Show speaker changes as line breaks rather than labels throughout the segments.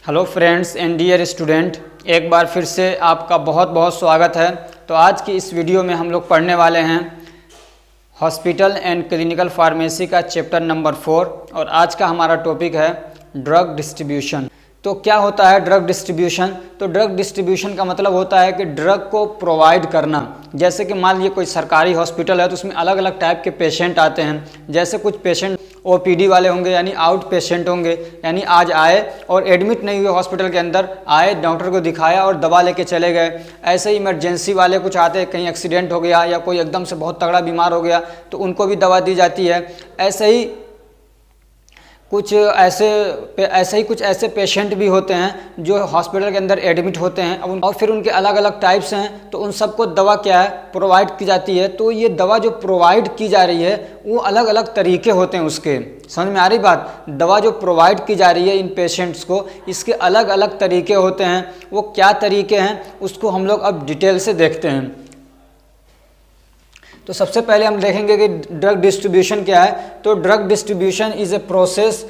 Hello friends and dear student, एक बार फिर से आपका बहुत बहुत स्वागत है। तो आज की इस वीडियो में हम लोग पढ़ने वाले हैं हॉस्पिटल एंड क्लिनिकल फार्मेसी का चैप्टर नंबर 4 और आज का हमारा टॉपिक है ड्रग डिस्ट्रीब्यूशन। तो क्या होता है ड्रग डिस्ट्रीब्यूशन? तो ड्रग डिस्ट्रीब्यूशन का मतलब होता है कि ड्रग को प्रोवाइड करना। जैसे कि मान लीजिए कोई सरकारी हॉस्पिटल है तो उसमें अलग अलग टाइप के पेशेंट आते हैं। जैसे कुछ पेशेंट ओपीडी वाले होंगे यानी आउट पेशेंट होंगे, यानी आज आए और एडमिट नहीं हुए हॉस्पिटल के अंदर, आए डॉक्टर को दिखाया और दवा लेके चले गए। ऐसे ही इमरजेंसी वाले कुछ आते हैं, कहीं एक्सीडेंट हो गया या कोई एकदम से बहुत तगड़ा बीमार हो गया तो उनको भी दवा दी जाती है। ऐसे ही कुछ ऐसे पेशेंट भी होते हैं जो हॉस्पिटल के अंदर एडमिट होते हैं और फिर उनके अलग अलग टाइप्स हैं, तो उन सबको दवा क्या है प्रोवाइड की जाती है। तो ये दवा जो प्रोवाइड की जा रही है वो अलग अलग तरीके होते हैं उसके। समझ में आ रही बात? दवा जो प्रोवाइड की जा रही है इन पेशेंट्स को, इसके अलग अलग तरीके होते हैं। वो क्या तरीके हैं उसको हम लोग अब डिटेल से देखते हैं। तो सबसे पहले हम देखेंगे कि ड्रग डिस्ट्रीब्यूशन क्या है। तो drug distribution is a process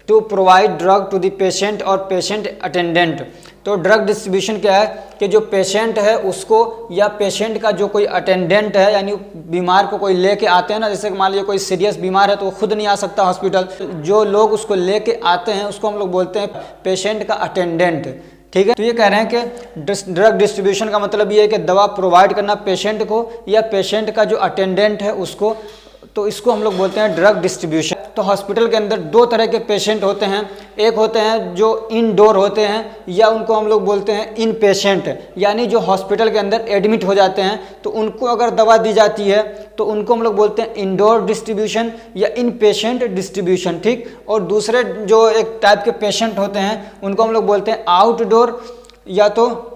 to provide drug to the patient और पेशेंट अटेंडेंट। तो ड्रग डिस्ट्रीब्यूशन क्या है कि जो पेशेंट है उसको या पेशेंट का जो कोई अटेंडेंट है, यानी बीमार को कोई लेके आते हैं ना, जैसे मान लीजिए कोई सीरियस बीमार है तो वो खुद नहीं आ सकता हॉस्पिटल, जो लोग उसको लेके आते हैं उसको हम लोग बोलते हैं पेशेंट का अटेंडेंट। ठीक है, तो ये कह रहे हैं कि ड्रग डिस्ट्रीब्यूशन का मतलब ये है कि दवा प्रोवाइड करना पेशेंट को या पेशेंट का जो अटेंडेंट है उसको, तो इसको हम लोग बोलते हैं ड्रग डिस्ट्रीब्यूशन। तो हॉस्पिटल के अंदर दो तरह के पेशेंट होते हैं। एक होते हैं जो इनडोर होते हैं या उनको हम लोग बोलते हैं इन पेशेंट, यानी जो हॉस्पिटल के अंदर एडमिट हो जाते हैं तो उनको अगर दवा दी जाती है तो उनको हम लोग बोलते हैं इंडोर डिस्ट्रीब्यूशन या इन पेशेंट डिस्ट्रीब्यूशन। ठीक, और दूसरे जो एक टाइप के पेशेंट होते हैं उनको हम लोग बोलते हैं आउटडोर या तो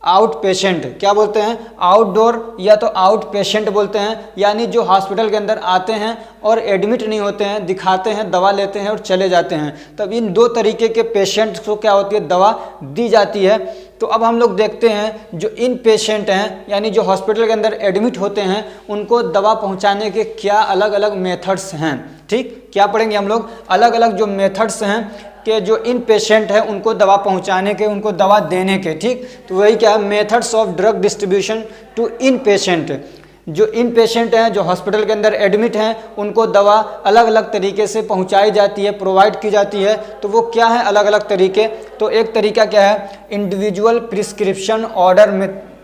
आउट पेशेंट। क्या बोलते हैं? आउटडोर या तो आउट पेशेंट बोलते हैं, यानी जो हॉस्पिटल के अंदर आते हैं और एडमिट नहीं होते हैं, दिखाते हैं, दवा लेते हैं और चले जाते हैं। तब इन दो तरीके के पेशेंट्स को क्या होती है दवा दी जाती है। तो अब हम लोग देखते हैं जो इन पेशेंट हैं यानी जो हॉस्पिटल के अंदर एडमिट होते हैं उनको दवा पहुंचाने के क्या अलग अलग मेथड्स हैं। ठीक, क्या पढ़ेंगे हम लोग? अलग अलग जो मेथड्स हैं कि जो इन पेशेंट है उनको दवा पहुंचाने के, उनको दवा देने के। ठीक, तो वही क्या है methods of drug distribution to inpatient. जो इन पेशेंट हैं जो हॉस्पिटल के अंदर एडमिट हैं उनको दवा अलग अलग तरीके से पहुंचाई जाती है, प्रोवाइड की जाती है। तो वो क्या है अलग अलग तरीके? तो एक तरीका क्या है इंडिविजुअल प्रिस्क्रिप्शन ऑर्डर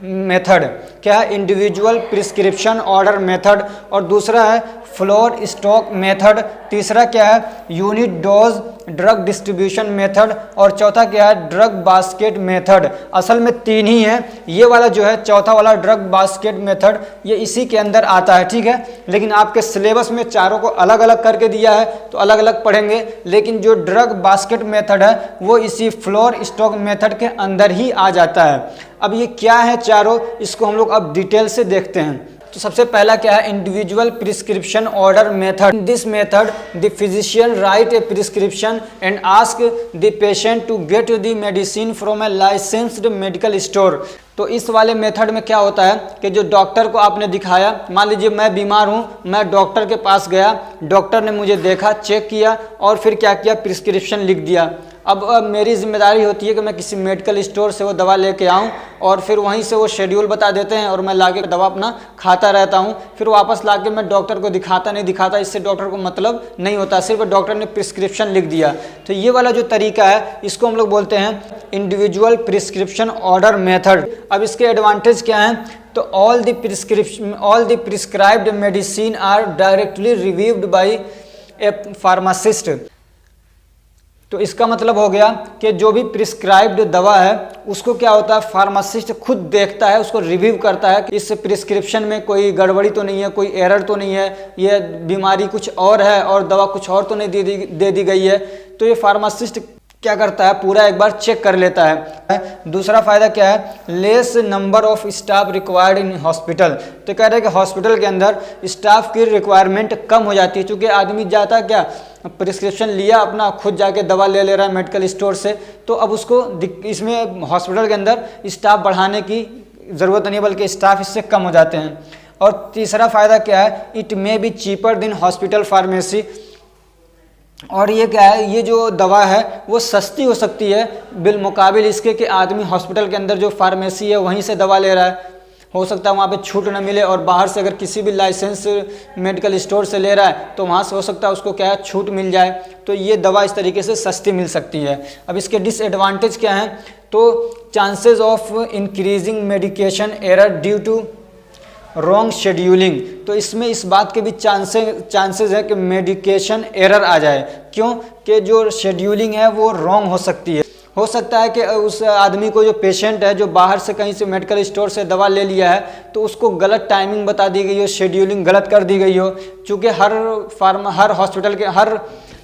मेथड। क्या है? Individual prescription order method. और दूसरा है फ्लोर स्टॉक मेथड। तीसरा क्या है unit dose drug distribution method. और चौथा क्या है ड्रग बास्केट मेथड। असल में तीन ही है। ये वाला जो है चौथा वाला ड्रग बास्केट मेथड ये इसी के अंदर आता है। ठीक है, लेकिन आपके सिलेबस में चारों को अलग अलग करके दिया है तो अलग अलग पढ़ेंगे, लेकिन जो ड्रग बास्केट मेथड है वो इसी फ्लोर स्टॉक मेथड के अंदर ही आ जाता है। अब ये क्या है चारों, इसको हम लोग अब डिटेल से देखते हैं। तो सबसे पहला क्या है individual prescription order method. In this method the physician write a prescription and ask the patient to get the medicine from a licensed medical store. तो इस वाले मेथड में क्या होता है कि जो डॉक्टर को आपने दिखाया, मान लीजिए मैं बीमार हूँ, मैं डॉक्टर के पास गया, डॉक्टर ने मुझे देखा, चेक किया और फिर क्या किया प्रिस्क्रिप्शन लिख दिया। अब मेरी जिम्मेदारी होती है कि मैं किसी मेडिकल स्टोर से वो दवा लेके आऊँ और फिर वहीं से वो शेड्यूल बता देते हैं और मैं लाके दवा अपना खाता रहता हूँ। फिर वापस लाके मैं डॉक्टर को दिखाता नहीं दिखाता, इससे डॉक्टर को मतलब नहीं होता, सिर्फ डॉक्टर ने प्रिस्क्रिप्शन लिख दिया। तो ये वाला जो तरीका है इसको हम लोग बोलते हैं इंडिविजुअल प्रिस्क्रिप्शन ऑर्डर मेथड। अब इसके एडवांटेज क्या हैं? तो all the prescribed medicine are directly reviewed by a pharmacist. तो इसका मतलब हो गया कि जो भी प्रिस्क्राइब्ड दवा है उसको क्या होता है फार्मासिस्ट खुद देखता है, उसको रिव्यू करता है कि इस प्रिस्क्रिप्शन में कोई गड़बड़ी तो नहीं है, कोई एरर तो नहीं है, ये बीमारी कुछ और है और दवा कुछ और तो नहीं दे दी गई है। तो ये फार्मासिस्ट क्या करता है पूरा एक बार चेक कर लेता है। दूसरा फायदा क्या है less number of staff required in hospital. तो कह रहे हैं कि हॉस्पिटल के अंदर स्टाफ की रिक्वायरमेंट कम हो जाती है, क्योंकि आदमी जाता क्या प्रिस्क्रिप्शन लिया अपना, खुद जाके दवा ले रहा है मेडिकल स्टोर से, तो अब उसको इसमें हॉस्पिटल के अंदर स्टाफ बढ़ाने की ज़रूरत नहीं है, बल्कि स्टाफ इससे कम हो जाते हैं। और तीसरा फायदा क्या है it may be cheaper than hospital pharmacy. और ये क्या है, ये जो दवा है वो सस्ती हो सकती है बिलमुकाबिल इसके कि आदमी हॉस्पिटल के अंदर जो फार्मेसी है वहीं से दवा ले रहा है, हो सकता है वहाँ पे छूट न मिले, और बाहर से अगर किसी भी लाइसेंस मेडिकल स्टोर से ले रहा है तो वहाँ से हो सकता है उसको क्या है छूट मिल जाए, तो ये दवा इस तरीके से सस्ती मिल सकती है। अब इसके डिसएडवांटेज क्या हैं, तो chances of increasing medication error due to wrong scheduling, तो इसमें इस बात के भी चांसेस है कि मेडिकेशन एरर आ जाए, क्यों कि जो शेड्यूलिंग है वो रॉन्ग हो सकती है। हो सकता है कि उस आदमी को, जो पेशेंट है, जो बाहर से कहीं से मेडिकल स्टोर से दवा ले लिया है तो उसको गलत टाइमिंग बता दी गई हो, शेड्यूलिंग गलत कर दी गई हो, चूँकि हर हॉस्पिटल के हर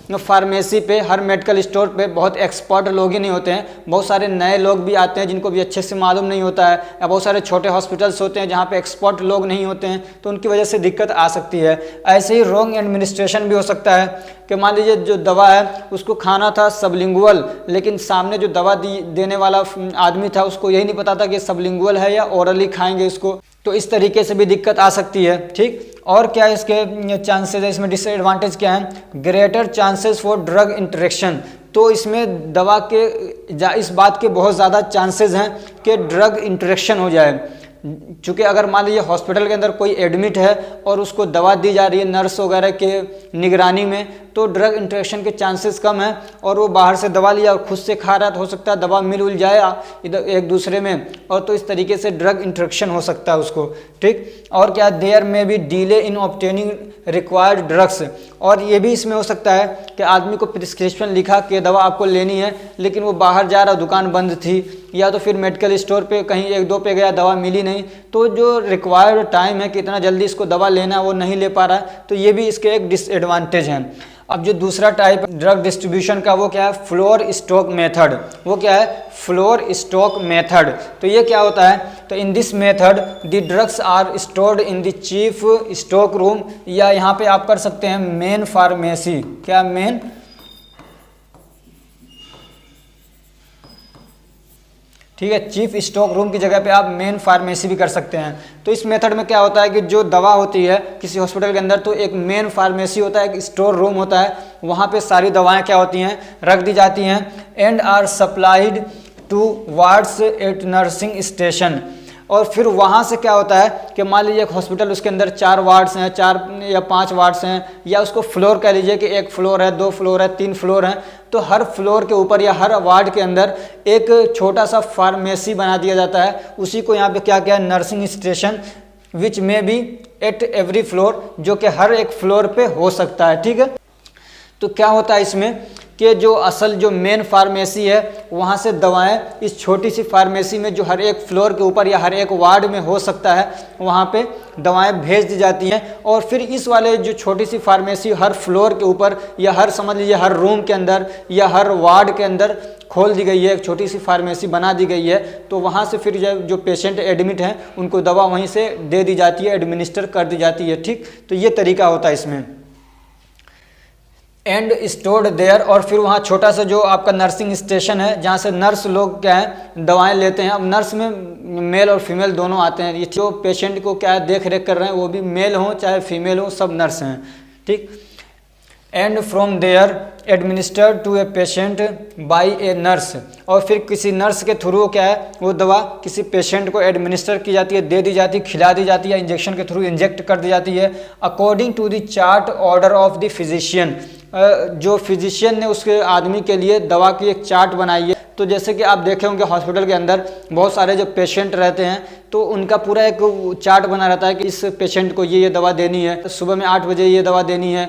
फार्मेसी पे, हर मेडिकल स्टोर पे बहुत एक्सपर्ट लोग ही नहीं होते हैं, बहुत सारे नए लोग भी आते हैं जिनको भी अच्छे से मालूम नहीं होता है, या बहुत सारे छोटे हॉस्पिटल्स होते हैं जहाँ पे एक्सपर्ट लोग नहीं होते हैं, तो उनकी वजह से दिक्कत आ सकती है। ऐसे ही रॉन्ग एडमिनिस्ट्रेशन भी हो सकता है कि मान लीजिए जो दवा है उसको खाना था सबलिंगुअल, लेकिन सामने जो दवा देने वाला आदमी था उसको यही नहीं पता था कि सबलिंगुअल है या ओरली खाएंगे इसको, तो इस तरीके से भी दिक्कत आ सकती है। ठीक, और क्या इसके चांसेस है, इसमें डिसएडवांटेज क्या है, greater chances for drug interaction, तो इसमें दवा के इस बात के बहुत ज़्यादा चांसेस हैं कि ड्रग इंटरेक्शन हो जाए, चूँकि अगर मान लीजिए हॉस्पिटल के अंदर कोई एडमिट है और उसको दवा दी जा रही है नर्स वगैरह के निगरानी में, तो ड्रग इंटरेक्शन के चांसेस कम हैं, और वो बाहर से दवा लिया और खुद से खा रहा है तो हो सकता है दवा मिल उल जाए इधर एक दूसरे में, और तो इस तरीके से ड्रग इंटरेक्शन हो सकता है उसको। ठीक, और क्या, देयर में भी delay in obtaining required drugs, और ये भी इसमें हो सकता है कि आदमी को प्रिस्क्रिप्शन लिखा कि दवा आपको लेनी है, लेकिन वो बाहर जा रहा, दुकान बंद थी, या तो फिर मेडिकल स्टोर पे कहीं एक दो पे गया, दवा मिली नहीं, तो जो रिक्वायर्ड टाइम है कि इतना जल्दी इसको दवा लेना है वो नहीं ले पा रहा है, तो ये भी इसके एक डिसएडवांटेज हैं। अब जो दूसरा टाइप ड्रग डिस्ट्रीब्यूशन का वो क्या है, फ्लोर स्टॉक मेथड, वो क्या है, फ्लोर स्टॉक मेथड, तो ये क्या होता है, तो in this method the drugs are stored in the chief stock room, या यहाँ पे आप कर सकते हैं मेन फार्मेसी, क्या मेन, ठीक है, चीफ स्टॉक रूम की जगह पे आप मेन फार्मेसी भी कर सकते हैं। तो इस मेथड में क्या होता है कि जो दवा होती है किसी हॉस्पिटल के अंदर, तो एक मेन फार्मेसी होता है, एक स्टोर रूम होता है, वहाँ पे सारी दवाएं क्या होती हैं, रख दी जाती हैं, and are supplied to wards at nursing station, और फिर वहाँ से क्या होता है कि मान लीजिए एक हॉस्पिटल, उसके अंदर 4 वार्ड्स हैं, 4 या 5 वार्ड्स हैं, या उसको फ्लोर कह लीजिए कि 1 फ्लोर है, 2 फ्लोर है, 3 फ्लोर हैं, तो हर फ्लोर के ऊपर या हर वार्ड के अंदर एक छोटा सा फार्मेसी बना दिया जाता है, उसी को यहाँ पे क्या क्या है, नर्सिंग स्टेशन, विच में बी एट एवरी फ्लोर, जो कि हर एक फ्लोर पे हो सकता है। ठीक है, तो क्या होता है इसमें कि जो असल जो मेन फार्मेसी है वहाँ से दवाएं इस छोटी सी फार्मेसी में, जो हर एक फ्लोर के ऊपर या हर एक वार्ड में हो सकता है, वहाँ पे दवाएं भेज दी जाती हैं, और फिर इस वाले जो छोटी सी फार्मेसी हर फ्लोर के ऊपर या हर समझ लीजिए हर रूम के अंदर या हर वार्ड के अंदर खोल दी गई है, एक छोटी सी फार्मेसी बना दी गई है, तो वहाँ से फिर जो पेशेंट एडमिट हैं उनको दवा वहीं से दे दी जाती है, एडमिनिस्टर कर दी जाती है। ठीक, तो ये तरीका होता है इसमें, एंड स्टोर्ड देयर, और फिर वहाँ छोटा सा जो आपका नर्सिंग स्टेशन है जहाँ से नर्स लोग क्या है दवाएं लेते हैं। अब नर्स में मेल और फीमेल दोनों आते हैं, ये जो पेशेंट को क्या है देख रेख कर रहे हैं वो भी मेल हों चाहे फीमेल हो, सब नर्स हैं। ठीक, and from there administered to a patient by a nurse, और फिर किसी नर्स के थ्रू क्या है वो दवा किसी पेशेंट को एडमिनिस्टर की जाती है, दे दी जाती है, खिला दी जाती है, इंजेक्शन के थ्रू इंजेक्ट कर दी जाती है, according to the chart order of the physician, जो फिजिशियन ने उसके आदमी के लिए दवा की एक चार्ट बनाई है। तो जैसे कि आप देखे होंगे हॉस्पिटल के अंदर बहुत सारे जो पेशेंट रहते हैं तो उनका पूरा एक चार्ट बना रहता है कि इस पेशेंट को ये दवा देनी है, सुबह में 8 बजे ये दवा देनी है,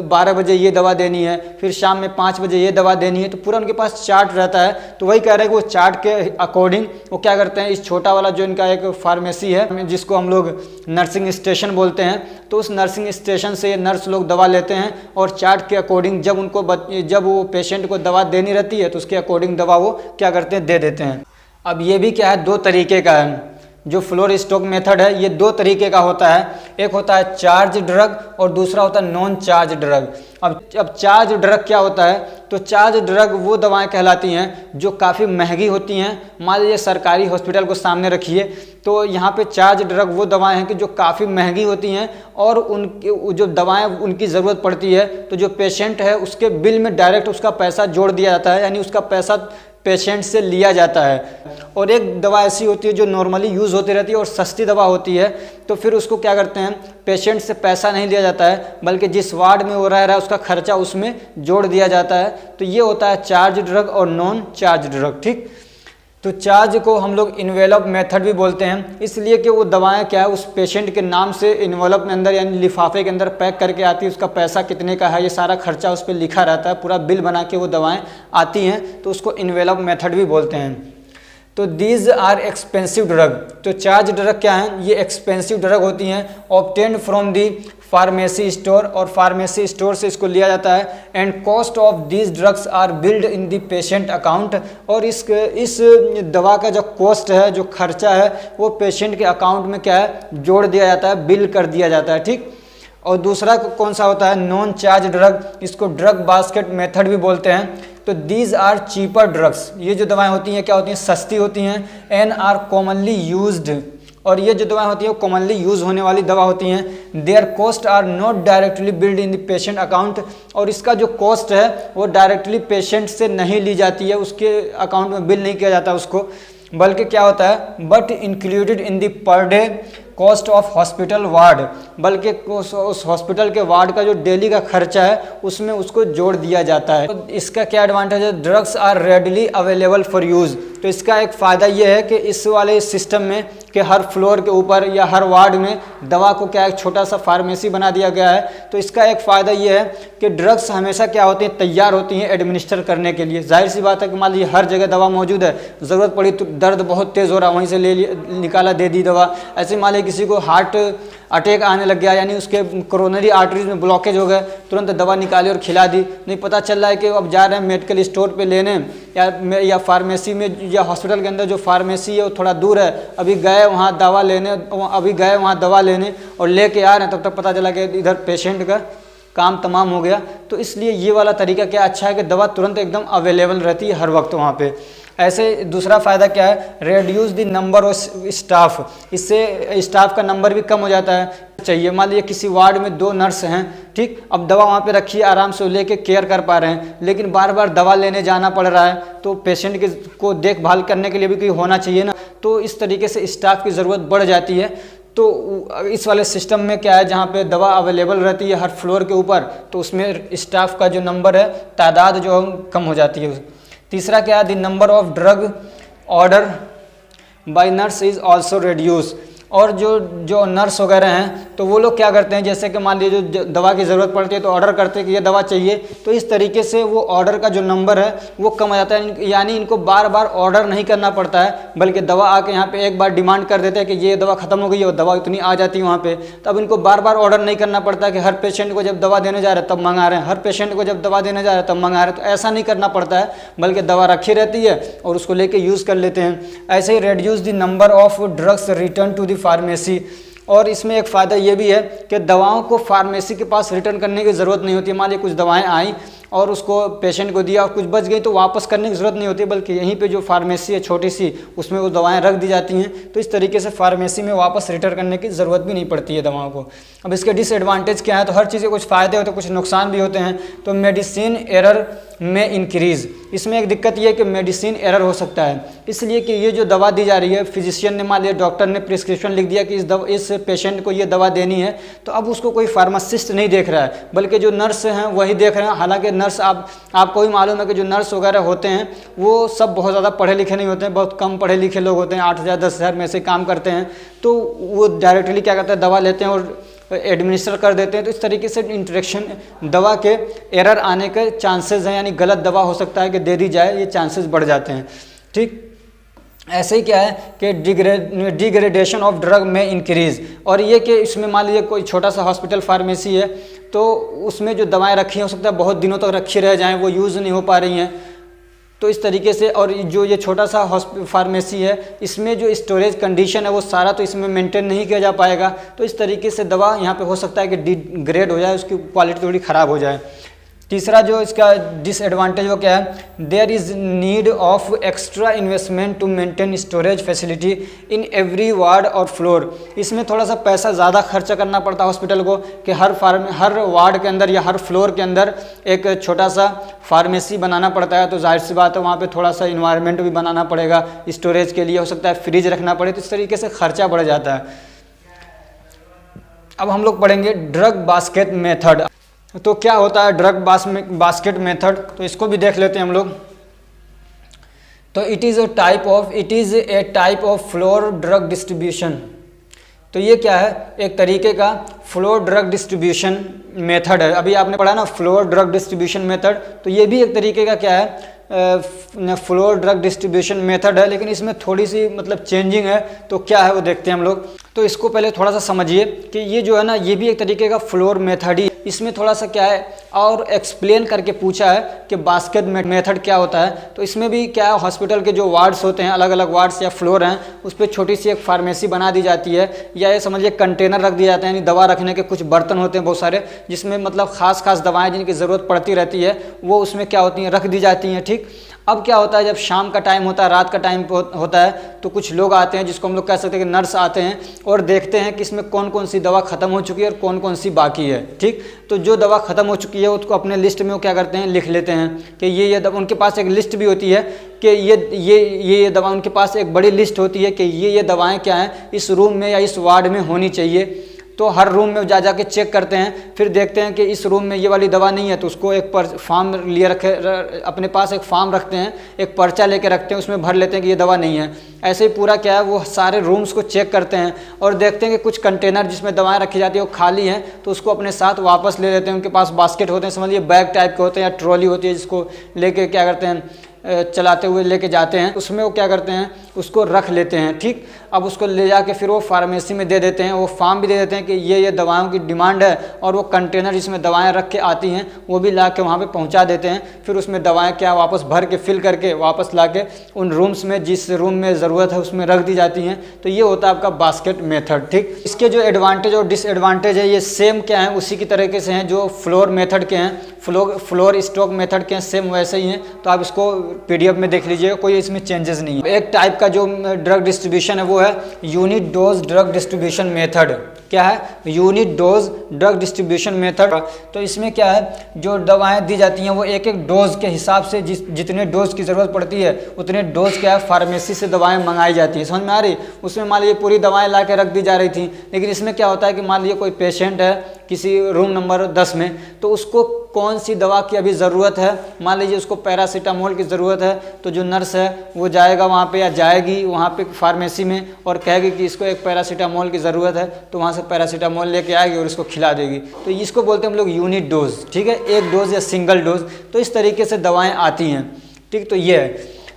12 बजे ये दवा देनी है, फिर शाम में 5 बजे ये दवा देनी है, तो पूरा उनके पास चार्ट रहता है। तो वही कह रहे हैं कि वो चार्ट के अकॉर्डिंग वो क्या करते हैं, इस छोटा वाला जो इनका एक फार्मेसी है जिसको हम लोग नर्सिंग स्टेशन बोलते हैं, तो उस नर्सिंग स्टेशन से नर्स लोग दवा लेते हैं और चार्ट के अकॉर्डिंग जब वो पेशेंट को दवा देनी रहती है तो उसके अकॉर्डिंग दवा वो क्या करते हैं दे देते हैं। अब ये भी क्या है 2 तरीके का है, जो फ्लोर स्टॉक मेथड है ये दो तरीके का होता है, एक होता है चार्ज ड्रग और दूसरा होता है नॉन चार्ज ड्रग। अब चार्ज ड्रग क्या होता है, तो चार्ज ड्रग वो दवाएं कहलाती हैं जो काफ़ी महंगी होती हैं। मान लीजिए सरकारी हॉस्पिटल को सामने रखिए, तो यहाँ पे चार्ज ड्रग वो दवाएं हैं कि जो काफ़ी महंगी होती हैं और उनकी जो दवाएं उनकी ज़रूरत पड़ती है तो जो पेशेंट है उसके बिल में डायरेक्ट उसका पैसा जोड़ दिया जाता है, यानी उसका पैसा पेशेंट से लिया जाता है। और एक दवा ऐसी होती है जो नॉर्मली यूज़ होती रहती है और सस्ती दवा होती है, तो फिर उसको क्या करते हैं, पेशेंट से पैसा नहीं लिया जाता है बल्कि जिस वार्ड में वो रह रहा है उसका खर्चा उसमें जोड़ दिया जाता है। तो ये होता है चार्ज ड्रग और नॉन चार्ज ड्रग। ठीक, तो चार्ज को हम लोग इन्वेलप मेथड भी बोलते हैं, इसलिए कि वो दवाएं क्या है उस पेशेंट के नाम से इन्वेलप में अंदर यानी लिफाफे के अंदर पैक करके आती है, उसका पैसा कितने का है ये सारा खर्चा उस पर लिखा रहता है, पूरा बिल बना के वो दवाएं आती हैं, तो उसको इन्वेलप मेथड भी बोलते हैं। तो दीज आर एक्सपेंसिव ड्रग, तो चार्ज ड्रग क्या हैं, ये एक्सपेंसिव ड्रग होती हैं, obtained from the pharmacy store, और फार्मेसी स्टोर से इसको लिया जाता है। And cost of these drugs are billed in the patient account, और इस दवा का जो कॉस्ट है, जो खर्चा है, वो पेशेंट के अकाउंट में क्या है जोड़ दिया जाता है, बिल कर दिया जाता है। ठीक, और दूसरा कौन सा होता है, नॉन चार्ज ड्रग, इसको ड्रग बास्केट मेथड भी बोलते हैं। तो दीज आर चीपर ड्रग्स, ये जो दवाएं होती हैं क्या होती हैं, सस्ती होती हैं। एंड आर कॉमनली यूज्ड, और ये जो दवाएं होती हैं कॉमनली यूज होने वाली दवा होती हैं। Their cost are not directly billed in the patient account, और इसका जो कॉस्ट है वो डायरेक्टली पेशेंट से नहीं ली जाती है, उसके अकाउंट में बिल नहीं किया जाता उसको, बल्कि क्या होता है, but included in the per day cost of hospital ward, बल्कि उस हॉस्पिटल के वार्ड का जो डेली का खर्चा है उसमें उसको जोड़ दिया जाता है। तो इसका क्या एडवांटेज है, drugs are readily available for use, तो इसका एक फ़ायदा ये है कि इस वाले सिस्टम में कि हर फ्लोर के ऊपर या हर वार्ड में दवा को क्या एक छोटा सा फार्मेसी बना दिया गया है। तो इसका एक फ़ायदा ये है कि ड्रग्स हमेशा क्या होती हैं, तैयार होती हैं एडमिनिस्टर करने के लिए। जाहिर सी बात है कि मान लीजिए हर जगह दवा मौजूद है, ज़रूरत पड़ी तो दर्द बहुत तेज़ हो रहा वहीं से निकाला दे दी दवा। ऐसे मान लीजिए किसी को हार्ट अटैक आने लग गया, यानी उसके कोरोनरी आर्टरीज में ब्लॉकेज हो गए, तुरंत दवा निकाली और खिला दी। नहीं पता चल रहा है कि अब जा रहे हैं मेडिकल स्टोर पे लेने या फार्मेसी में या हॉस्पिटल के अंदर जो फार्मेसी है वो थोड़ा दूर है, अभी गए वहाँ दवा लेने और लेके आ रहे हैं, तब तक पता चला कि इधर पेशेंट का काम तमाम हो गया। तो इसलिए ये वाला तरीका क्या अच्छा है कि दवा तुरंत एकदम अवेलेबल रहती है हर वक्त वहाँ पे। ऐसे दूसरा फ़ायदा क्या है, reduce the number of staff, इससे स्टाफ का नंबर भी कम हो जाता है। चाहिए मान लीजिए किसी वार्ड में 2 नर्स हैं, ठीक, अब दवा वहाँ पे रखी है, आराम से लेके केयर कर पा रहे हैं, लेकिन बार बार दवा लेने जाना पड़ रहा है, तो पेशेंट को देखभाल करने के लिए भी कोई होना चाहिए ना, तो इस तरीके से स्टाफ की ज़रूरत बढ़ जाती है। तो इस वाले सिस्टम में क्या है, जहाँ पे दवा अवेलेबल रहती है हर फ्लोर के ऊपर, तो उसमें स्टाफ का जो नंबर है, तादाद जो कम हो जाती है। तीसरा क्या है, the number of drug order by nurse is also reduce, और जो नर्स वगैरह हैं तो वो लोग क्या करते हैं, जैसे कि मान लीजिए जो दवा की ज़रूरत पड़ती है तो ऑर्डर करते हैं कि ये दवा चाहिए, तो इस तरीके से वो ऑर्डर का जो नंबर है वो कम हो जाता है, यानी इनको बार बार ऑर्डर नहीं करना पड़ता है, बल्कि दवा आके यहाँ पे एक बार डिमांड कर देते हैं कि ये दवा खत्म हो गई है और दवा इतनी आ जाती है वहाँ पे, तब इनको बार बार ऑर्डर नहीं करना पड़ता कि हर पेशेंट को जब दवा देने जा रहे हैं तब मंगा रहे हैं, हर पेशेंट को जब दवा देने जा रहे हैं तब मंगा रहे हैं, तो ऐसा नहीं करना पड़ता है, बल्कि दवा रखी रहती है और उसको लेके यूज़ कर लेते हैं। ऐसे ही reduce the number of drugs return to the pharmacy, और इसमें एक फ़ायदा ये भी है कि दवाओं को फार्मेसी के पास रिटर्न करने की ज़रूरत नहीं होती। मान लीजिए कुछ दवाएं आई और उसको पेशेंट को दिया और कुछ बच गई तो वापस करने की ज़रूरत नहीं होती, बल्कि यहीं पे जो फार्मेसी है छोटी सी उसमें वो दवाएं रख दी जाती हैं, तो इस तरीके से फार्मेसी में वापस रिटर्न करने की ज़रूरत भी नहीं पड़ती है दवाओं को। अब इसके डिसएडवांटेज क्या है, तो हर चीज़ के कुछ फ़ायदे होते हैं, कुछ नुकसान भी होते हैं। तो मेडिसिन एरर में इंक्रीज़, इसमें एक दिक्कत ये है कि मेडिसिन एरर हो सकता है, इसलिए कि ये जो दवा दी जा रही है, फिजिशियन ने मान लिया डॉक्टर ने प्रिस्क्रिप्शन लिख दिया कि इस पेशेंट को ये दवा देनी है, तो अब उसको कोई फार्मासिस्ट नहीं देख रहा है, बल्कि जो नर्स हैं वही देख रहे हैं। हालांकि नर्स आपको भी मालूम है कि जो नर्स वगैरह होते हैं वो सब बहुत ज़्यादा पढ़े लिखे नहीं होते हैं, बहुत कम पढ़े लिखे लोग होते हैं, 8,000 10,000 में से काम करते हैं, तो वो डायरेक्टली क्या करते हैं, दवा लेते हैं और एडमिनिस्टर कर देते हैं। तो इस तरीके से इंटरेक्शन दवा के एरर आने के चांसेस हैं, यानी गलत दवा हो सकता है कि दे दी जाए, ये चांसेस बढ़ जाते हैं। ठीक, ऐसे ही क्या है कि डिग्रेडेशन ऑफ ड्रग में इंक्रीज़, और ये कि इसमें मान लीजिए कोई छोटा सा हॉस्पिटल फार्मेसी है तो उसमें जो दवाएं रखी हो सकता है बहुत दिनों तक रखी रह जाएं, वो यूज़ नहीं हो पा रही हैं, तो इस तरीके से, और जो ये छोटा सा फार्मेसी है इसमें जो स्टोरेज कंडीशन है वो सारा तो इसमें मेंटेन नहीं किया जा पाएगा। तो इस तरीके से दवा यहाँ पे हो सकता है कि डिग्रेड हो जाए, उसकी क्वालिटी थोड़ी ख़राब हो जाए। तीसरा जो इसका डिसएडवांटेज वो क्या है, there is need of extra investment to maintain storage facility in every ward और फ्लोर। इसमें थोड़ा सा पैसा ज़्यादा खर्चा करना पड़ता है हॉस्पिटल को कि हर वार्ड के अंदर या हर फ्लोर के अंदर एक छोटा सा फार्मेसी बनाना पड़ता है। तो जाहिर सी बात है वहाँ पे थोड़ा सा इन्वायरमेंट भी बनाना पड़ेगा स्टोरेज के लिए, हो सकता है फ्रिज रखना पड़े, तो इस तरीके से खर्चा बढ़ जाता है। अब हम लोग पढ़ेंगे ड्रग बास्केट मेथड। तो क्या होता है ड्रग बास्केट मेथड, तो इसको भी देख लेते हैं हम लोग। तो it is a type of floor drug distribution. तो ये क्या है, एक तरीके का फ्लोर ड्रग डिस्ट्रीब्यूशन मेथड है। अभी आपने पढ़ा ना फ्लोर ड्रग डिस्ट्रीब्यूशन मेथड, तो ये भी एक तरीके का क्या है, फ्लोर ड्रग डिस्ट्रीब्यूशन मेथड है, लेकिन इसमें थोड़ी सी मतलब चेंजिंग है। तो क्या है वो देखते हैं हम लोग। तो इसको पहले थोड़ा सा समझिए कि ये जो है ना, ये भी एक तरीके का फ्लोर मेथड ही, इसमें थोड़ा सा क्या है और एक्सप्लेन करके पूछा है कि बास्केट मेथड क्या होता है। तो इसमें भी क्या है, हॉस्पिटल के जो वार्ड्स होते हैं, अलग अलग वार्ड्स या फ्लोर हैं, उस पर छोटी सी एक फार्मेसी बना दी जाती है, या ये समझिए कंटेनर रख दिए जाते हैं, यानी दवा रखने के कुछ बर्तन होते हैं बहुत सारे, जिसमें मतलब खास दवाएं जिनकी ज़रूरत पड़ती रहती है वो उसमें क्या होती हैं, रख दी जाती हैं। ठीक, अब क्या होता है, जब शाम का टाइम होता है, रात का टाइम होता है, तो कुछ लोग आते हैं जिसको हम लोग कह सकते हैं कि नर्स आते हैं और देखते हैं कि इसमें कौन कौन सी दवा ख़त्म हो चुकी है और कौन कौन सी बाकी है। ठीक, तो जो दवा ख़त्म हो चुकी है उसको अपने लिस्ट में वो क्या करते हैं, लिख लेते हैं कि ये दवा, उनके पास एक लिस्ट भी होती है कि ये दवा, उनके पास एक बड़ी लिस्ट होती है कि ये दवाएँ क्या हैं इस रूम में या इस वार्ड में होनी चाहिए। तो हर रूम में जा के चेक करते हैं, फिर देखते हैं कि इस रूम में ये वाली दवा नहीं है, तो उसको एक फॉर्म लिए अपने पास एक फॉर्म रखते हैं, एक पर्चा लेके रखते हैं, उसमें भर लेते हैं कि ये दवा नहीं है। ऐसे ही पूरा क्या है वो सारे रूम्स को चेक करते हैं और देखते हैं कि कुछ कंटेनर जिसमें दवाएं रखी जाती है वो खाली हैं, तो उसको अपने साथ वापस ले लेते हैं। उनके पास बास्केट होते हैं, समझिए बैग टाइप के होते हैं, या ट्रॉली होती है जिसको लेके क्या करते हैं, चलाते हुए लेके जाते हैं, उसमें वो क्या करते हैं, उसको रख लेते हैं। ठीक, अब उसको ले जाके फिर वो फार्मेसी में दे देते हैं, वो फॉर्म भी दे देते हैं कि ये दवाओं की डिमांड है, और वो कंटेनर जिसमें दवाएं रख के आती हैं वो भी ला के वहाँ पर पहुँचा देते हैं। फिर उसमें दवाएं क्या वापस भर के फिल करके वापस ला के उन रूम्स में, जिस रूम में ज़रूरत है उसमें रख दी जाती हैं। तो ये होता है आपका बास्केट मेथड। ठीक, इसके जो एडवांटेज और डिसएडवांटेज है ये सेम क्या है, उसी की तरीके से हैं जो फ्लोर मेथड के हैं, फ्लोर स्टॉक मेथड के हैं, सेम वैसे ही हैं। तो आप इसको PDF में देख लीजिएगा, कोई इसमें चेंजेस नहीं है। एक टाइप का जो ड्रग डिस्ट्रीब्यूशन है वो है unit dose drug distribution method. क्या है, unit dose drug distribution method. तो इसमें क्या है, जो दवाएं दी जाती हैं वो एक एक डोज के हिसाब से, जितने डोज की ज़रूरत पड़ती है उतने डोज क्या है फार्मेसी से दवाएं मंगाई जाती हैं। समझ में आ रही, उसमें मान लीजिए पूरी दवाएं ला के रख दी जा रही थी, लेकिन इसमें क्या होता है कि मान लीजिए कोई पेशेंट है किसी रूम नंबर 10 में, तो उसको कौन सी दवा की अभी ज़रूरत है, मान लीजिए उसको पैरासीटामोल की ज़रूरत है, तो जो नर्स है वो जाएगा वहाँ पे या जाएगी वहाँ पे फार्मेसी में और कहेगी कि इसको एक पैरासीटामोल की ज़रूरत है, तो वहाँ से पैरासीटामोल लेके आएगी और इसको खिला देगी। तो इसको बोलते हैं हम लोग यूनिट डोज। ठीक है, एक डोज या सिंगल डोज। तो इस तरीके से दवाएँ आती हैं। ठीक, तो ये है।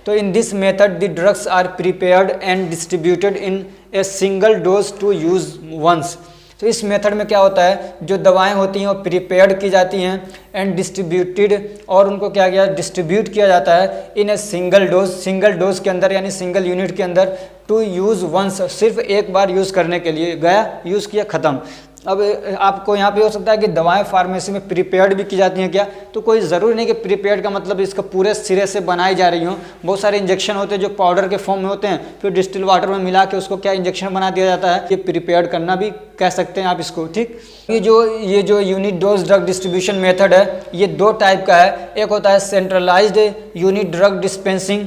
तो in this method the drugs are prepared and distributed in a single dose to use once. तो इस मेथड में क्या होता है, जो दवाएं होती हैं वो प्रिपेयर्ड की जाती हैं एंड डिस्ट्रीब्यूटेड, और उनको क्या किया डिस्ट्रीब्यूट किया जाता है इन ए सिंगल डोज के अंदर, यानी सिंगल यूनिट के अंदर, टू यूज़ वंस, सिर्फ एक बार यूज़ करने के लिए, गया यूज़ किया ख़त्म। अब आपको यहाँ पे हो सकता है कि दवाएं फार्मेसी में प्रिपेयर्ड भी की जाती हैं क्या, तो कोई ज़रूरी नहीं कि प्रिपेयर्ड का मतलब इसका पूरे सिरे से बनाई जा रही हो। बहुत सारे इंजेक्शन होते हैं जो पाउडर के फॉर्म में होते हैं, फिर डिस्टिल वाटर में मिला के उसको क्या इंजेक्शन बना दिया जाता है, ये प्रिपेयर्ड करना भी कह सकते हैं आप इसको। ठीक, ये जो unit dose drug distribution method है ये दो टाइप का है। एक होता है सेंट्रलाइज्ड यूनिट ड्रग डिस्पेंसिंग,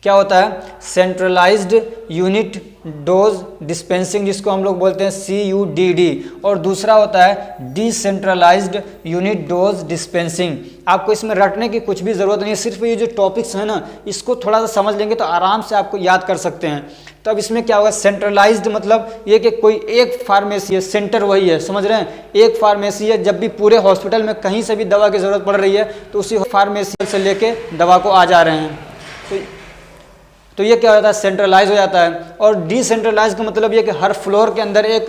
क्या होता है सेंट्रलाइज्ड यूनिट डोज डिस्पेंसिंग, जिसको हम लोग बोलते हैं CUDD, और दूसरा होता है डिसेंट्रलाइज्ड यूनिट डोज डिस्पेंसिंग। आपको इसमें रटने की कुछ भी ज़रूरत नहीं है, सिर्फ ये जो टॉपिक्स हैं ना इसको थोड़ा सा समझ लेंगे तो आराम से आपको याद कर सकते हैं। तो अब इसमें क्या होगा, सेंट्रलाइज्ड मतलब ये कि कोई एक फार्मेसी है, सेंटर वही है, समझ रहे हैं, एक फार्मेसी है। जब भी पूरे हॉस्पिटल में कहीं से भी दवा की ज़रूरत पड़ रही है तो उसी फार्मेसी से लेके दवा को आ जा रहे हैं। तो ये क्या हो जाता है, सेंट्रलाइज हो जाता है। और डिसेंट्रलाइज का मतलब ये कि हर फ्लोर के अंदर एक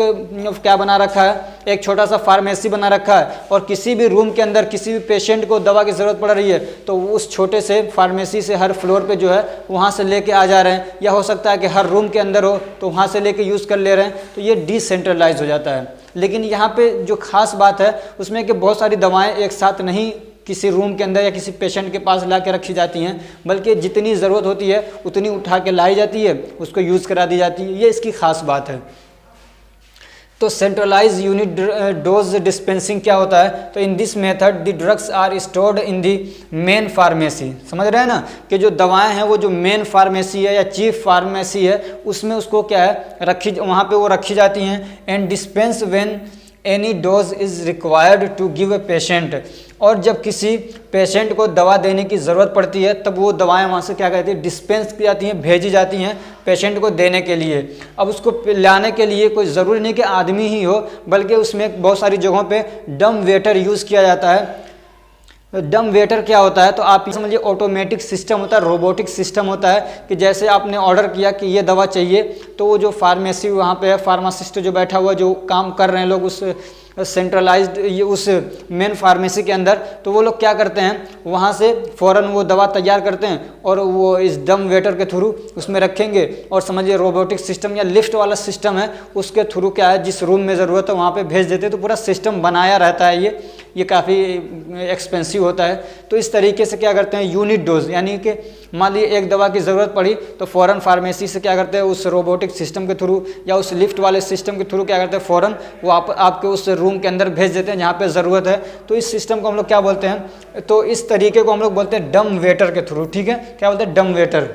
क्या बना रखा है, एक छोटा सा फार्मेसी बना रखा है, और किसी भी रूम के अंदर किसी भी पेशेंट को दवा की ज़रूरत पड़ रही है तो उस छोटे से फार्मेसी से हर फ्लोर पे जो है वहाँ से लेके आ जा रहे हैं, या हो सकता है कि हर रूम के अंदर हो तो वहाँ से लेके यूज़ कर ले रहे हैं, तो ये डिसेंट्रलाइज हो जाता है। लेकिन यहाँ पे जो खास बात है उसमें कि बहुत सारी दवाएँ एक साथ नहीं किसी रूम के अंदर या किसी पेशेंट के पास ला के रखी जाती हैं, बल्कि जितनी ज़रूरत होती है उतनी उठा के लाई जाती है, उसको यूज़ करा दी जाती है, ये इसकी खास बात है। तो सेंट्रलाइज यूनिट डोज डिस्पेंसिंग क्या होता है, तो in this method the drugs are stored in the main pharmacy. समझ रहे हैं ना कि जो दवाएं हैं वो जो मेन फार्मेसी है या चीफ फार्मेसी है उसमें उसको क्या है रखी, वहाँ पे वो रखी जाती हैं। And dispense when any dose is required to give a patient, और जब किसी पेशेंट को दवा देने की ज़रूरत पड़ती है तब वो दवाएं वहाँ से क्या कहती है, डिस्पेंस की जाती हैं, भेजी जाती हैं पेशेंट को देने के लिए। अब उसको लाने के लिए कोई ज़रूरी नहीं कि आदमी ही हो, बल्कि उसमें बहुत सारी जगहों पे डम वेटर यूज़ किया जाता है। डम वेटर क्या होता है, तो आप समझिए ऑटोमेटिक सिस्टम होता है, रोबोटिक सिस्टम होता है कि जैसे आपने ऑर्डर किया कि ये दवा चाहिए, तो वो जो फार्मेसी वहाँ पे है, फार्मासिस्ट जो बैठा हुआ जो काम कर रहे हैं लोग उस सेंट्रलाइज्ड उस मेन फार्मेसी के अंदर, तो वो लोग क्या करते हैं वहाँ से फ़ौरन वो दवा तैयार करते हैं और वो इस डम वेटर के थ्रू उसमें रखेंगे। और समझिए रोबोटिक सिस्टम या लिफ्ट वाला सिस्टम है, उसके थ्रू क्या है जिस रूम में ज़रूरत है वहाँ पे भेज देते हैं, तो पूरा सिस्टम बनाया रहता है। ये काफ़ी एक्सपेंसिव होता है। तो इस तरीके से क्या करते हैं यूनिट डोज, यानी कि मान लीजिए एक दवा की ज़रूरत पड़ी तो फ़ौरन फार्मेसी से क्या करते हैं उस रोबोटिक सिस्टम के थ्रू या उस लिफ्ट वाले सिस्टम के थ्रू क्या करते हैं फ़ौरन वो आपके उस रूम के अंदर भेज देते हैं जहाँ पे ज़रूरत है। तो इस सिस्टम को हम लोग क्या बोलते हैं, तो इस तरीके को हम लोग बोलते हैं डम वेटर के थ्रू। ठीक है, क्या बोलते हैं, डम वेटर।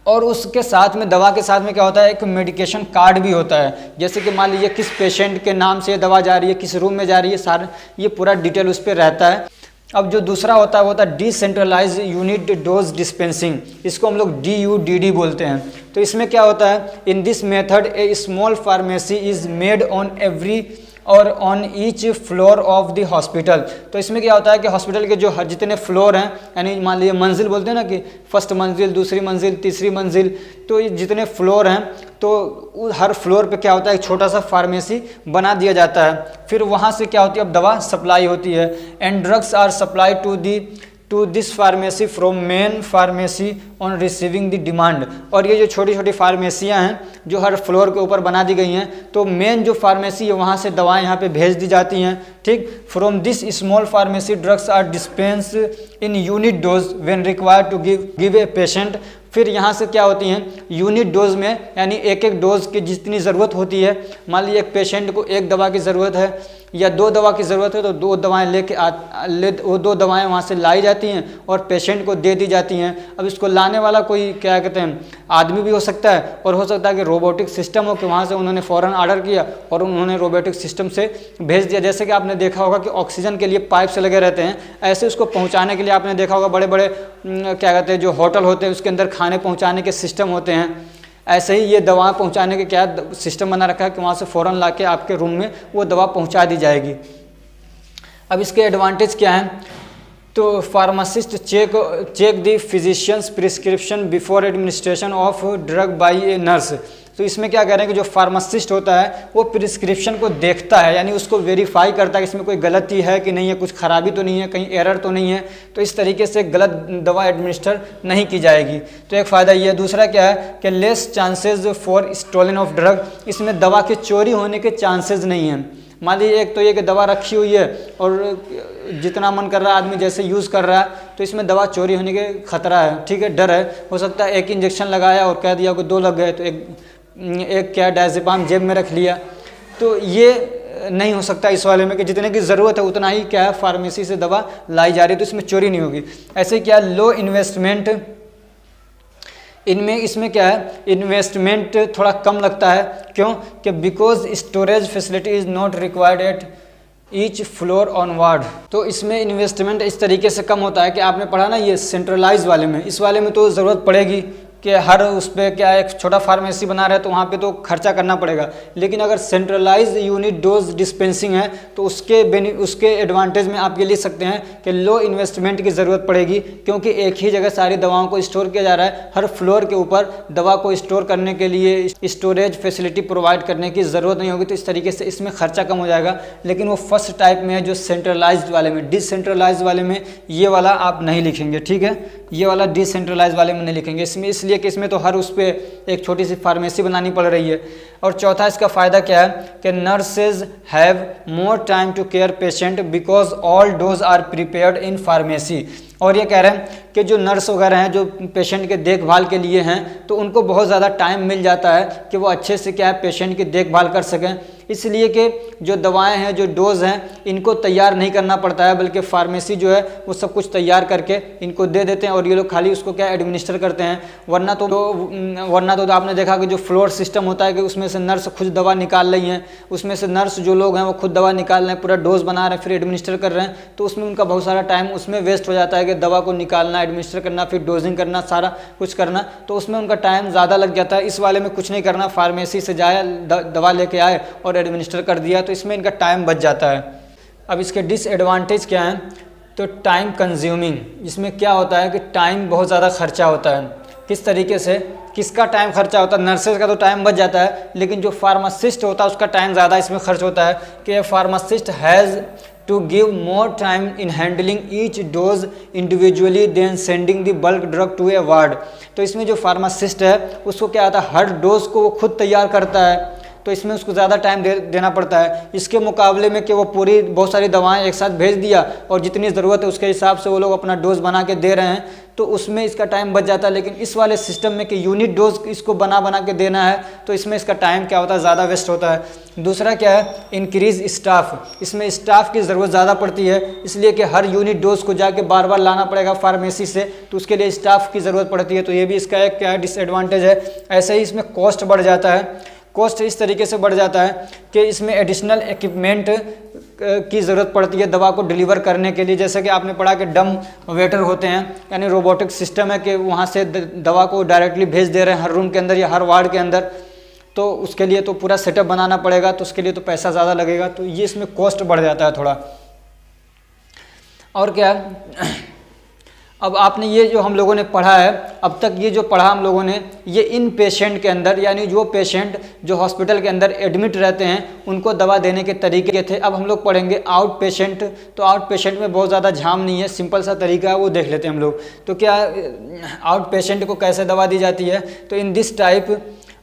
और उसके साथ में दवा के साथ में क्या होता है, एक मेडिकेशन कार्ड भी होता है। जैसे कि मान लीजिए किस पेशेंट के नाम से दवा जा रही है, किस रूम में जा रही है, सारा ये पूरा डिटेल उस पर रहता है। अब जो दूसरा होता है वो होता है डिसेंट्रलाइज यूनिट डोज डिस्पेंसिंग, इसको हम लोग DUDD बोलते हैं। तो इसमें क्या होता है, in this method a small pharmacy is made on every और on each floor of the hospital. तो इसमें क्या होता है कि हॉस्पिटल के जो जितने फ्लोर हैं, यानी मान लीजिए मंजिल बोलते हैं ना कि फर्स्ट मंजिल, दूसरी मंजिल, तीसरी मंजिल, तो ये जितने फ्लोर हैं तो हर फ्लोर पे क्या होता है एक छोटा सा फार्मेसी बना दिया जाता है। फिर वहाँ से क्या होती है, अब दवा सप्लाई होती है। And drugs are supply to this pharmacy from main pharmacy on receiving the demand. और ये जो छोटी छोटी फार्मेसियाँ हैं जो हर फ्लोर के ऊपर बना दी गई हैं, तो मेन जो फार्मेसी है वहाँ से दवाएं यहाँ पे भेज दी जाती हैं। ठीक, from this small pharmacy drugs are dispense in unit dose when required to give a patient. फिर यहाँ से क्या होती हैं यूनिट डोज में, यानी एक एक डोज की जितनी ज़रूरत होती है। मान लीजिए एक पेशेंट को एक दवा की ज़रूरत है या 2 दवा की ज़रूरत है, तो 2 दवाएं वो 2 दवाएं वहाँ से लाई जाती हैं और पेशेंट को दे दी जाती हैं। अब इसको लाने वाला कोई क्या कहते हैं आदमी भी हो सकता है, और हो सकता है कि रोबोटिक सिस्टम हो कि वहाँ से उन्होंने फ़ौरन ऑर्डर किया और उन्होंने रोबोटिक सिस्टम से भेज दिया। जैसे कि आपने देखा होगा कि ऑक्सीजन के लिए पाइप से लगे रहते हैं, ऐसे उसको पहुँचाने के लिए आपने देखा होगा बड़े बड़े क्या कहते हैं जो होटल होते हैं उसके अंदर खाने पहुँचाने के सिस्टम होते हैं। ऐसे ही ये दवा पहुंचाने के क्या सिस्टम बना रखा है कि वहाँ से फ़ौरन लाके आपके रूम में वो दवा पहुंचा दी जाएगी। अब इसके एडवांटेज क्या हैं, तो pharmacist check the physician's prescription before administration of drug by a nurse. तो इसमें क्या कह रहे हैं कि जो फार्मासिस्ट होता है वो प्रिस्क्रिप्शन को देखता है, यानी उसको वेरीफाई करता है कि इसमें कोई गलती है कि नहीं है, कुछ खराबी तो नहीं है, कहीं एरर तो नहीं है, तो इस तरीके से गलत दवा एडमिनिस्टर नहीं की जाएगी। तो एक फ़ायदा ये है। दूसरा क्या है कि less chances for stolen of drug, इसमें दवा के चोरी होने के चांसेस नहीं हैं। मान लीजिए एक तो ये कि दवा रखी हुई है और जितना मन कर रहा है आदमी जैसे यूज़ कर रहा है, तो इसमें दवा चोरी होने के खतरा है। ठीक है, डर है। हो सकता है एक इंजेक्शन लगाया और कह दिया कि 2 लग गए, तो एक क्या डायज़ेपाम जेब में रख लिया, तो ये नहीं हो सकता इस वाले में कि जितने की ज़रूरत है उतना ही क्या है फार्मेसी से दवा लाई जा रही है, तो इसमें चोरी नहीं होगी। ऐसे क्या लो इन्वेस्टमेंट, इसमें क्या है इन्वेस्टमेंट थोड़ा कम लगता है। क्यों कि because storage facility is not required at each floor on ward. तो इसमें इन्वेस्टमेंट इस तरीके से कम होता है कि आपने पढ़ा ना ये सेंट्रलाइज वाले में, इस वाले में तो ज़रूरत पड़ेगी कि हर उस पर क्या एक छोटा फार्मेसी बना रहे हैं तो वहाँ पे तो खर्चा करना पड़ेगा, लेकिन अगर सेंट्रलाइज यूनिट डोज डिस्पेंसिंग है तो उसके एडवांटेज में आप ये लिख सकते हैं कि लो इन्वेस्टमेंट की ज़रूरत पड़ेगी, क्योंकि एक ही जगह सारी दवाओं को स्टोर किया जा रहा है। हर फ्लोर के ऊपर दवा को स्टोर करने के लिए स्टोरेज फैसिलिटी प्रोवाइड करने की ज़रूरत नहीं होगी, तो इस तरीके से इसमें खर्चा कम हो जाएगा। लेकिन वो फर्स्ट टाइप में है जो सेंट्रलाइज्ड वाले में। डिसेंट्रलाइज्ड वाले में ये वाला आप नहीं लिखेंगे, ठीक है, ये वाला डिसेंट्रलाइज वाले में नहीं लिखेंगे इसमें, इसलिए कि इसमें तो हर उस पर एक छोटी सी फार्मेसी बनानी पड़ रही है। और चौथा इसका फ़ायदा क्या है कि nurses have more time to care patient because all dose are prepared in pharmacy. और ये कह रहे हैं कि जो नर्स वगैरह हैं जो पेशेंट के देखभाल के लिए हैं तो उनको बहुत ज़्यादा टाइम मिल जाता है कि वो अच्छे से क्या है पेशेंट की देखभाल कर सकें, इसलिए कि जो दवाएं हैं जो डोज हैं इनको तैयार नहीं करना पड़ता है, बल्कि फार्मेसी जो है वो सब कुछ तैयार करके इनको दे देते हैं और ये लोग खाली उसको क्या एडमिनिस्टर करते हैं। वरना तो आपने देखा कि जो फ्लोर सिस्टम होता है कि उसमें से नर्स खुद दवा निकाल रही हैं, उसमें से नर्स जो लोग हैं वो खुद दवा निकाल रहे हैं, पूरा डोज बना रहे हैं, फिर एडमिनिस्टर कर रहे हैं, तो उसमें उनका बहुत सारा टाइम उसमें वेस्ट हो जाता है कि दवा को निकालना, एडमिनिस्टर करना, फिर डोजिंग करना, सारा कुछ करना, तो उसमें उनका टाइम ज़्यादा लग जाता है। इस वाले में कुछ नहीं करना, फार्मेसी से जाए दवा लेके आए और एडमिनिस्टर कर दिया, तो इसमें इनका टाइम बच जाता है। अब इसके डिसएडवांटेज क्या हैं, तो टाइम कंज्यूमिंग, इसमें क्या होता है कि टाइम बहुत ज़्यादा खर्चा होता है। किस तरीके से, किसका टाइम खर्चा होता है, नर्सेज का तो टाइम बच जाता है, लेकिन जो फार्मासिस्ट होता है उसका टाइम ज़्यादा इसमें खर्च होता है कि pharmacist has to give more time in handling each dose individually than sending the bulk drug to a ward। तो इसमें जो फार्मासिस्ट है उसको क्या आता है, हर डोज को वो खुद तैयार करता है, तो इसमें उसको ज़्यादा टाइम देना पड़ता है। इसके मुकाबले में कि वो पूरी बहुत सारी दवाएं एक साथ भेज दिया और जितनी ज़रूरत है उसके हिसाब से वो लोग अपना डोज बना के दे रहे हैं, तो उसमें इसका टाइम बच जाता है। लेकिन इस वाले सिस्टम में कि यूनिट डोज इसको बना के देना है, तो इसमें इसका टाइम क्या होता है, ज़्यादा वेस्ट होता है। दूसरा क्या है, इंक्रीज स्टाफ, इसमें स्टाफ की ज़रूरत ज़्यादा पड़ती है, इसलिए कि हर यूनिट डोज को जाके बार बार लाना पड़ेगा फार्मेसी से, तो उसके लिए स्टाफ की ज़रूरत पड़ती है, तो ये भी इसका एक क्या है डिसएडवांटेज है। ऐसे ही इसमें कॉस्ट बढ़ जाता है। कॉस्ट इस तरीके से बढ़ जाता है कि इसमें एडिशनल इक्विपमेंट की ज़रूरत पड़ती है दवा को डिलीवर करने के लिए। जैसे कि आपने पढ़ा कि डम वेटर होते हैं, यानी रोबोटिक सिस्टम है कि वहाँ से दवा को डायरेक्टली भेज दे रहे हैं हर रूम के अंदर या हर वार्ड के अंदर, तो उसके लिए तो पूरा सेटअप बनाना पड़ेगा, तो उसके लिए तो पैसा ज़्यादा लगेगा, तो ये इसमें कॉस्ट बढ़ जाता है थोड़ा। और क्या, अब आपने ये जो हम लोगों ने पढ़ा है अब तक, ये जो पढ़ा हम लोगों ने, ये इन पेशेंट के अंदर, यानी जो पेशेंट जो हॉस्पिटल के अंदर एडमिट रहते हैं उनको दवा देने के तरीके थे। अब हम लोग पढ़ेंगे आउट पेशेंट। तो आउट पेशेंट में बहुत ज़्यादा झाम नहीं है, सिंपल सा तरीका है, वो देख लेते हैं हम लोग। तो क्या आउट पेशेंट को कैसे दवा दी जाती है, तो in this type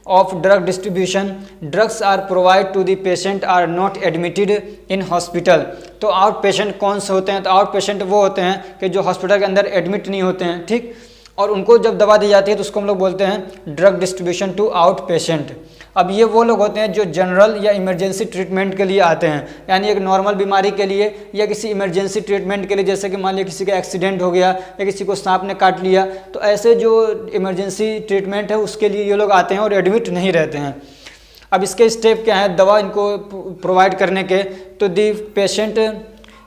of drug distribution drugs are provided to the patient are not admitted in hospital। तो आउट पेशेंट कौन से होते हैं, तो आउट पेशेंट वो होते हैं कि जो हॉस्पिटल के अंदर एडमिट नहीं होते हैं, ठीक, और उनको जब दवा दी जाती है तो उसको हम लोग बोलते हैं drug distribution to out patient. अब ये वो लोग होते हैं जो जनरल या इमरजेंसी ट्रीटमेंट के लिए आते हैं, यानी एक नॉर्मल बीमारी के लिए या किसी इमरजेंसी ट्रीटमेंट के लिए, जैसे कि मान लिया किसी का एक्सीडेंट हो गया या किसी को सांप ने काट लिया, तो ऐसे जो इमरजेंसी ट्रीटमेंट है उसके लिए ये लोग आते हैं और एडमिट नहीं रहते हैं। अब इसके स्टेप क्या है दवा इनको प्रोवाइड करने के, तो the patient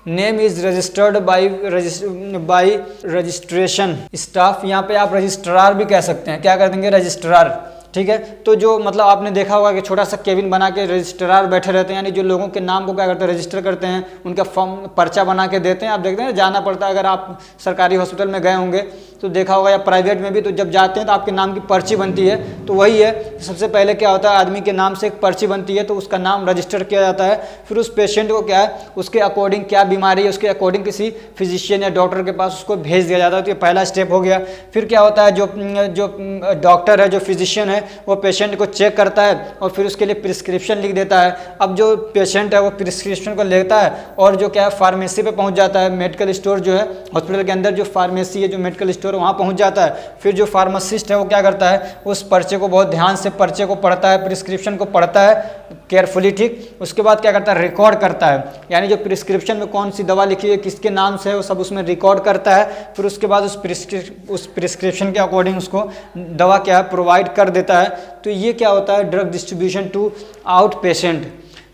name is registered by registration staff. यहाँ पे आप रजिस्ट्रार भी कह सकते हैं, क्या कर देंगे, रजिस्ट्रार, ठीक है। तो जो मतलब आपने देखा होगा कि छोटा सा केबिन बना के रजिस्ट्रार बैठे रहते हैं, यानी जो लोगों के नाम को क्या करते हैं, रजिस्टर करते हैं, उनका फॉर्म पर्चा बना के देते हैं। आप देखते हैं जाना पड़ता है, अगर आप सरकारी हॉस्पिटल में गए होंगे तो देखा होगा, या प्राइवेट में भी, तो जब जाते हैं तो आपके नाम की पर्ची बनती है। तो वही है, सबसे पहले क्या होता है, आदमी के नाम से एक पर्ची बनती है, तो उसका नाम रजिस्टर किया जाता है। फिर उस पेशेंट को क्या है, उसके अकॉर्डिंग क्या बीमारी है, उसके अकॉर्डिंग किसी फिजिशियन या डॉक्टर के पास उसको भेज दिया जाता है। तो ये पहला स्टेप हो गया। फिर क्या होता है, जो डॉक्टर है, जो फिजिशियन है, वो पेशेंट को चेक करता है और फिर उसके लिए प्रिस्क्रिप्शन लिख देता है। अब जो पेशेंट है वो प्रिस्क्रिप्शन को लेता है और जो क्या है फार्मेसी पे पहुंच जाता है, मेडिकल स्टोर जो है हॉस्पिटल के अंदर जो फार्मेसी है, जो मेडिकल स्टोर है, वहाँ पहुंच जाता है। फिर जो फार्मासिस्ट है वो क्या करता है, उस पर्चे को बहुत ध्यान से पर्चे को पढ़ता है, प्रिस्क्रिप्शन को पढ़ता है केयरफुली, ठीक। उसके बाद क्या करता है, रिकॉर्ड करता है, यानी जो प्रिस्क्रिप्शन में कौन सी दवा लिखी है, किसके नाम से है, वो सब उसमें रिकॉर्ड करता है। फिर उसके बाद उस प्रिस्क्रिप्शन के अकॉर्डिंग उसको दवा क्या है प्रोवाइड कर देता है। तो ये क्या होता है, drug distribution to out patient.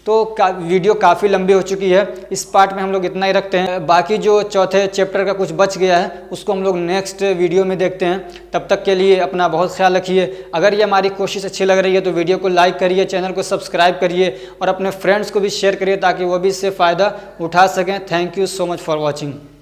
तो वीडियो काफ़ी लंबी हो चुकी है, इस पार्ट में हम लोग इतना ही रखते हैं। बाकी जो चौथे चैप्टर का कुछ बच गया है उसको हम लोग नेक्स्ट वीडियो में देखते हैं। तब तक के लिए अपना बहुत ख्याल रखिए। अगर ये हमारी कोशिश अच्छी लग रही है तो वीडियो को लाइक करिए, चैनल को सब्सक्राइब करिए और अपने फ्रेंड्स को भी शेयर करिए ताकि वो भी इससे फ़ायदा उठा सकें। Thank you so much for watching.